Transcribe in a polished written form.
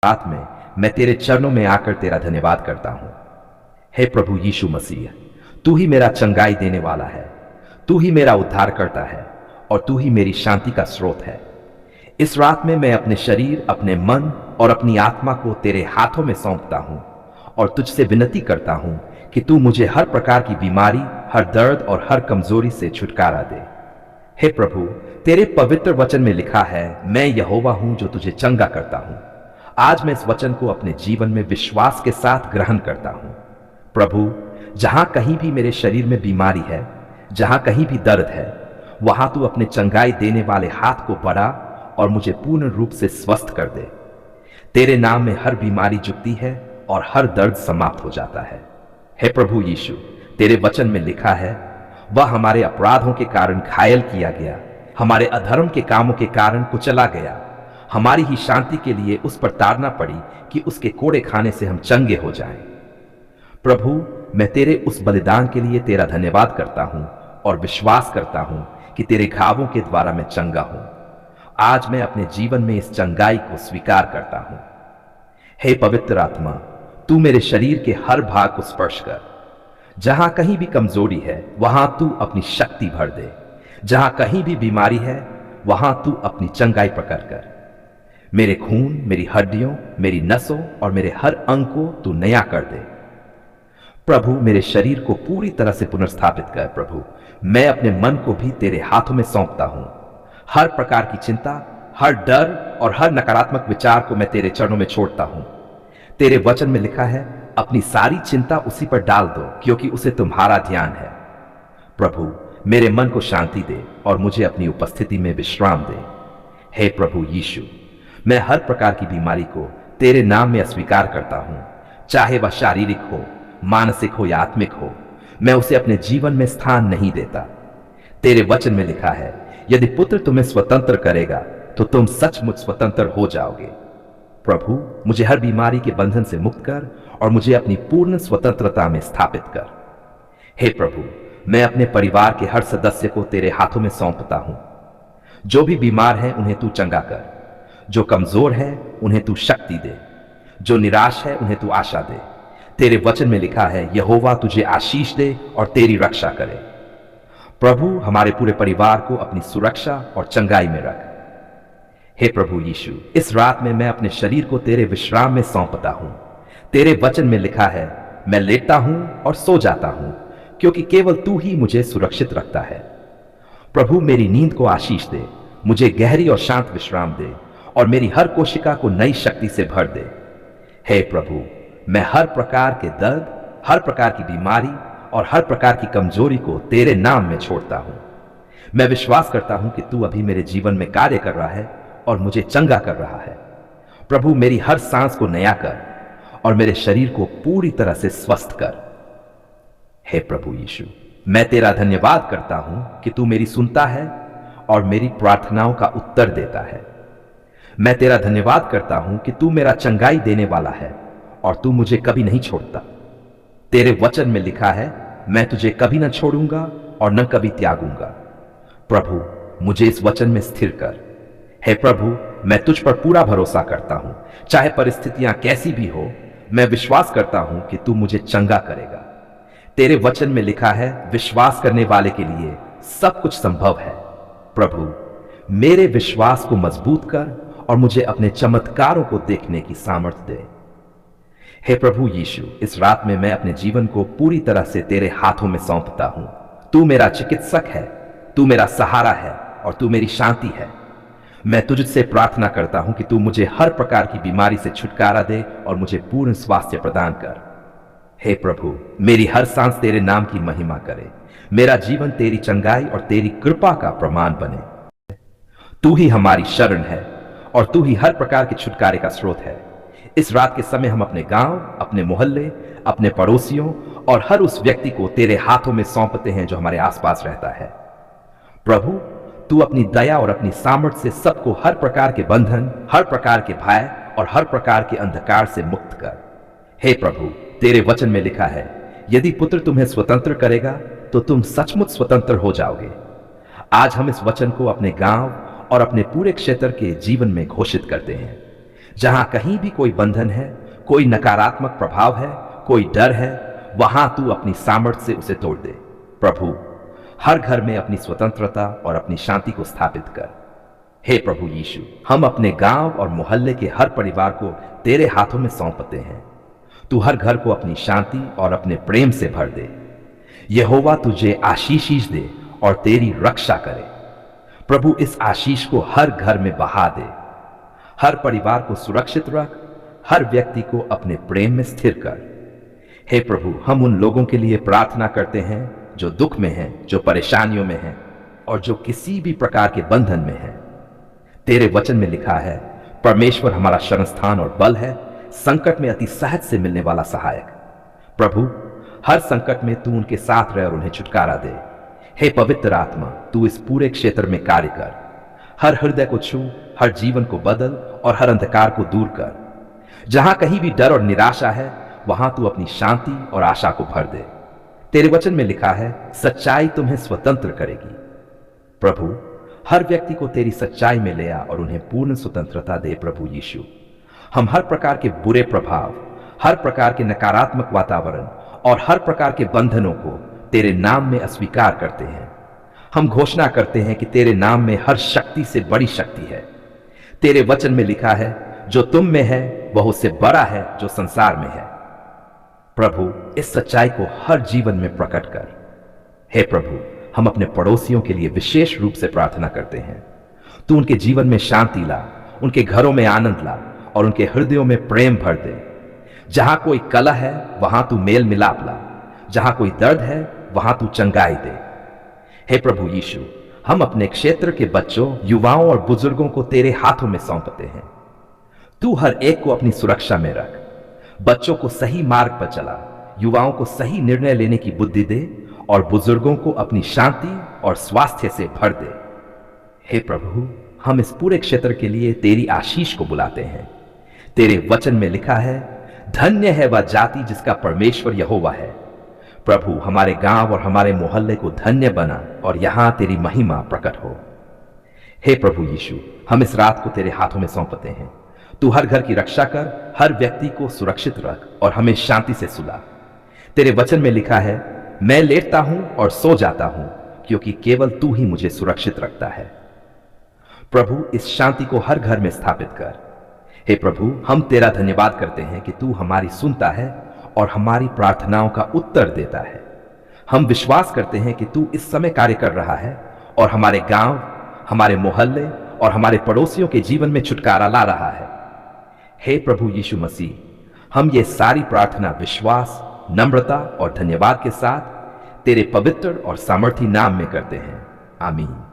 रात में मैं तेरे चरणों में आकर तेरा धन्यवाद करता हूं। हे प्रभु यीशु मसीह, तू ही मेरा चंगाई देने वाला है, तू ही मेरा उद्धार करता है और तू ही मेरी शांति का स्रोत है। इस रात में मैं अपने शरीर, अपने मन और अपनी आत्मा को तेरे हाथों में सौंपता हूं और तुझसे विनती करता हूं कि तू मुझे हर प्रकार की बीमारी, हर दर्द और हर कमजोरी से छुटकारा दे। हे प्रभु, तेरे पवित्र वचन में लिखा है, मैं यहोवा हूं जो तुझे चंगा करता हूं। आज मैं इस वचन को अपने जीवन में विश्वास के साथ ग्रहण करता हूं। प्रभु, जहां कहीं भी मेरे शरीर में बीमारी है, जहां कहीं भी दर्द है, वहां तू अपने चंगाई देने वाले हाथ को बढ़ा और मुझे पूर्ण रूप से स्वस्थ कर दे। तेरे नाम में हर बीमारी झुकती है और हर दर्द समाप्त हो जाता है। हे प्रभु यीशु, तेरे वचन में लिखा है, वह हमारे अपराधों के कारण घायल किया गया, हमारे अधर्म के कामों के कारण कुचला गया। हमारी ही शांति के लिए उस पर ताड़ना पड़ी कि उसके कोड़े खाने से हम चंगे हो जाएं। प्रभु, मैं तेरे उस बलिदान के लिए तेरा धन्यवाद करता हूं और विश्वास करता हूं कि तेरे घावों के द्वारा मैं चंगा हूं। आज मैं अपने जीवन में इस चंगाई को स्वीकार करता हूं। हे पवित्र आत्मा, तू मेरे शरीर के हर भाग को स्पर्श कर। जहां कहीं भी कमजोरी है, वहां तू अपनी शक्ति भर दे। जहां कहीं भी बीमारी है, वहां तू अपनी चंगाई प्रकट कर। मेरे खून, मेरी हड्डियों, मेरी नसों और मेरे हर अंग को तू नया कर दे। प्रभु, मेरे शरीर को पूरी तरह से पुनर्स्थापित कर। प्रभु, मैं अपने मन को भी तेरे हाथों में सौंपता हूं। हर प्रकार की चिंता, हर डर और हर नकारात्मक विचार को मैं तेरे चरणों में छोड़ता हूं। तेरे वचन में लिखा है, अपनी सारी चिंता उसी पर डाल दो क्योंकि उसे तुम्हारा ध्यान है। प्रभु, मेरे मन को शांति दे और मुझे अपनी उपस्थिति में विश्राम दे। हे प्रभु यीशु, मैं हर प्रकार की बीमारी को तेरे नाम में अस्वीकार करता हूं, चाहे वह शारीरिक हो, मानसिक हो या आत्मिक हो। मैं उसे अपने जीवन में स्थान नहीं देता। तेरे वचन में लिखा है, यदि पुत्र तुम्हें स्वतंत्र करेगा तो तुम सचमुच स्वतंत्र हो जाओगे। प्रभु, मुझे हर बीमारी के बंधन से मुक्त कर और मुझे अपनी पूर्ण स्वतंत्रता में स्थापित कर। हे प्रभु, मैं अपने परिवार के हर सदस्य को तेरे हाथों में सौंपता हूं। जो भी बीमार है उन्हें तू चंगा कर, जो कमजोर है उन्हें तू शक्ति दे, जो निराश है उन्हें तू आशा दे। तेरे वचन में लिखा है, यहोवा तुझे आशीष दे और तेरी रक्षा करे। प्रभु, हमारे पूरे परिवार को अपनी सुरक्षा और चंगाई में रख। हे प्रभु यीशु, इस रात में मैं अपने शरीर को तेरे विश्राम में सौंपता हूं। तेरे वचन में लिखा है, मैं लेटता हूं और सो जाता हूं क्योंकि केवल तू ही मुझे सुरक्षित रखता है। प्रभु, मेरी नींद को आशीष दे, मुझे गहरी और शांत विश्राम दे और मेरी हर कोशिका को नई शक्ति से भर दे। हे प्रभु, मैं हर प्रकार के दर्द, हर प्रकार की बीमारी और हर प्रकार की कमजोरी को तेरे नाम में छोड़ता हूं। मैं विश्वास करता हूं कि तू अभी मेरे जीवन में कार्य कर रहा है और मुझे चंगा कर रहा है। प्रभु, मेरी हर सांस को नया कर और मेरे शरीर को पूरी तरह से स्वस्थ कर। हे प्रभु यीशु, मैं तेरा धन्यवाद करता हूं कि तू मेरी सुनता है और मेरी प्रार्थनाओं का उत्तर देता है। मैं तेरा धन्यवाद करता हूं कि तू मेरा चंगाई देने वाला है और तू मुझे कभी नहीं छोड़ता। तेरे वचन में लिखा है, मैं तुझे कभी न छोड़ूंगा और न कभी त्यागूंगा। प्रभु, मुझे इस वचन में स्थिर कर। हे प्रभु, मैं तुझ पर पूरा भरोसा करता हूं, चाहे परिस्थितियां कैसी भी हो। मैं विश्वास करता हूं कि तू मुझे चंगा करेगा। तेरे वचन में लिखा है, विश्वास करने वाले के लिए सब कुछ संभव है। प्रभु, मेरे विश्वास को मजबूत कर और मुझे अपने चमत्कारों को देखने की सामर्थ्य दे। हे प्रभु यीशु, इस रात में मैं अपने जीवन को पूरी तरह से तेरे हाथों में सौंपता हूं। तू मेरा चिकित्सक है, तू मेरा सहारा है और तू मेरी शांति है। मैं तुझसे प्रार्थना करता हूं कि तू मुझे हर प्रकार की बीमारी से छुटकारा दे और मुझे पूर्ण स्वास्थ्य प्रदान कर। हे प्रभु, मेरी हर सांस तेरे नाम की महिमा करे। मेरा जीवन तेरी चंगाई और तेरी कृपा का प्रमाण बने। तू ही हमारी शरण है और तू ही हर प्रकार के छुटकारे का स्रोत है। इस रात के समय हम अपने गांव, अपने मोहल्ले, अपने पड़ोसियों और हर उस व्यक्ति को तेरे हाथों में सौंपते हैं जो हमारे आसपास रहता है। प्रभु, तू अपनी दया और अपनी सामर्थ्य से सबको हर प्रकार के बंधन, हर प्रकार के भय और हर प्रकार के अंधकार से मुक्त कर। हे प्रभु, तेरे वचन में लिखा है, यदि पुत्र तुम्हें स्वतंत्र करेगा तो तुम सचमुच स्वतंत्र हो जाओगे। आज हम इस वचन को अपने गांव और अपने पूरे क्षेत्र के जीवन में घोषित करते हैं। जहां कहीं भी कोई बंधन है, कोई नकारात्मक प्रभाव है, कोई डर है, वहां तू अपनी सामर्थ्य से उसे तोड़ दे। प्रभु, हर घर में अपनी स्वतंत्रता और अपनी शांति को स्थापित कर। हे प्रभु यीशु, हम अपने गांव और मोहल्ले के हर परिवार को तेरे हाथों में सौंपते हैं। तू हर घर को अपनी शांति और अपने प्रेम से भर दे। यहोवा तुझे आशीष दे और तेरी रक्षा करे। प्रभु, इस आशीष को हर घर में बहा दे। हर परिवार को सुरक्षित रख, हर व्यक्ति को अपने प्रेम में स्थिर कर। हे प्रभु, हम उन लोगों के लिए प्रार्थना करते हैं जो दुख में हैं, जो परेशानियों में हैं और जो किसी भी प्रकार के बंधन में हैं। तेरे वचन में लिखा है, परमेश्वर हमारा शरण स्थान और बल है, संकट में अति सहज से मिलने वाला सहायक। प्रभु, हर संकट में तू उनके साथ रह और उन्हें छुटकारा दे। हे पवित्र आत्मा, तू इस पूरे क्षेत्र में कार्य कर। हर हृदय को छू, हर जीवन को बदल और हर अंधकार को दूर कर। जहां कहीं भी डर और निराशा है, वहां तू अपनी शांति और आशा को भर दे। तेरे वचन में लिखा है, सच्चाई तुम्हें स्वतंत्र करेगी। प्रभु, हर व्यक्ति को तेरी सच्चाई में ले आ और उन्हें पूर्ण स्वतंत्रता दे। प्रभु यीशु, हम हर प्रकार के बुरे प्रभाव, हर प्रकार के नकारात्मक वातावरण और हर प्रकार के बंधनों को तेरे नाम में अस्वीकार करते हैं। हम घोषणा करते हैं कि तेरे नाम में हर शक्ति से बड़ी शक्ति है। तेरे वचन में लिखा है, जो तुम में है वह उससे बड़ा है जो संसार में है। प्रभु, इस सच्चाई को हर जीवन में प्रकट कर। हे प्रभु, हम अपने पड़ोसियों के लिए विशेष रूप से प्रार्थना करते हैं। तू उनके जीवन में शांति ला, उनके घरों में आनंद ला और उनके हृदयों में प्रेम भर दे। जहां कोई कलह है, वहां तू मेल मिलाप ला। जहां कोई दर्द है, वहां तू चंगाई दे। हे प्रभु यीशु, हम अपने क्षेत्र के बच्चों, युवाओं और बुजुर्गों को तेरे हाथों में सौंपते हैं। तू हर एक को अपनी सुरक्षा में रख। बच्चों को सही मार्ग पर चला, युवाओं को सही निर्णय लेने की बुद्धि दे और बुजुर्गों को अपनी शांति और स्वास्थ्य से भर दे। हे प्रभु, हम इस पूरे क्षेत्र के लिए तेरी आशीष को बुलाते हैं। तेरे वचन में लिखा है, धन्य है वह जाति जिसका परमेश्वर यहोवा है। प्रभु, हमारे गांव और हमारे मोहल्ले को धन्य बना और यहां तेरी महिमा प्रकट हो। हे प्रभु यीशु, हम इस रात को तेरे हाथों में सौंपते हैं। तू हर घर की रक्षा कर, हर व्यक्ति को सुरक्षित रख और हमें शांति से सुला। तेरे वचन में लिखा है, मैं लेटता हूं और सो जाता हूं क्योंकि केवल तू ही मुझे सुरक्षित रखता है। प्रभु, इस शांति को हर घर में स्थापित कर। हे प्रभु, हम तेरा धन्यवाद करते हैं कि तू हमारी सुनता है और हमारी प्रार्थनाओं का उत्तर देता है। हम विश्वास करते हैं कि तू इस समय कार्य कर रहा है और हमारे गांव, हमारे मोहल्ले और हमारे पड़ोसियों के जीवन में छुटकारा ला रहा है। हे प्रभु यीशु मसीह, हम ये सारी प्रार्थना विश्वास, नम्रता और धन्यवाद के साथ तेरे पवित्र और सामर्थी नाम में करते हैं। आमीन।